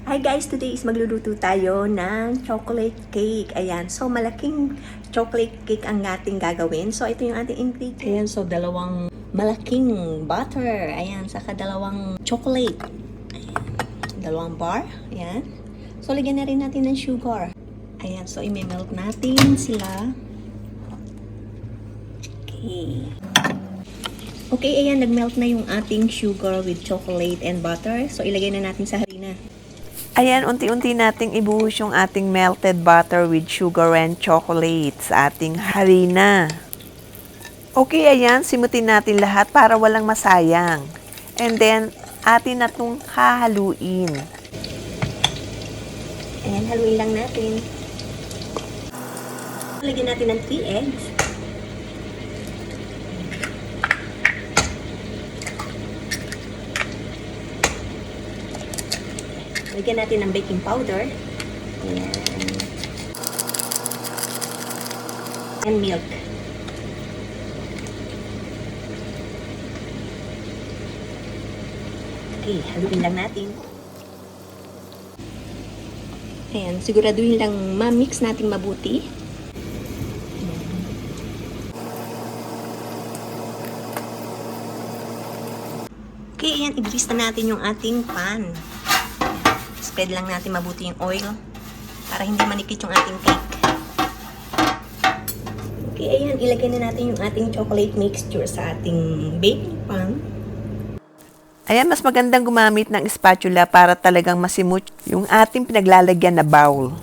Hi guys, today is magluluto tayo ng chocolate cake. Ayan, so malaking chocolate cake ang ating gagawin. So ito yung ating ingredients. Ayan, so dalawang malaking butter. Ayan, saka dalawang chocolate. Ayan, dalawang bar. Ayan. So lagyan na rin natin ng sugar. Ayan, so i-melt natin sila. Okay. Okay, ayan, nag-melt na yung ating sugar with chocolate and butter. So ilagay na natin sa harina. Ayan, unti-unti nating ibuhos yung ating melted butter with sugar and chocolate sa ating harina. Okay, ayan, simutin natin lahat para walang masayang. And then, atin na itong hahaluin. Ayan, haluin lang natin. Lagyan natin ng 3 eggs. Lagyan natin ng baking powder. Ayan. And milk. Okay, haluin lang natin. Ayan, siguraduhin lang ma-mix natin mabuti. Okay, ayan, i-grease na natin yung ating pan. Spread lang natin mabuti yung oil para hindi manikit yung ating cake. Okay, ayan, ilagay na natin yung ating chocolate mixture sa ating baking pan. Ayan, mas magandang gumamit ng spatula para talagang masimut yung ating pinaglalagyan na bowl.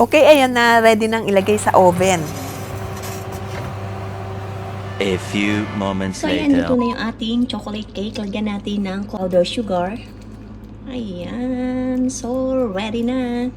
Okay, ayan na, ready nang ilagay sa oven. A few moments So, ayan, later. ito na yung ating chocolate cake. Lagyan natin ng powdered sugar. Ayan, so ready na.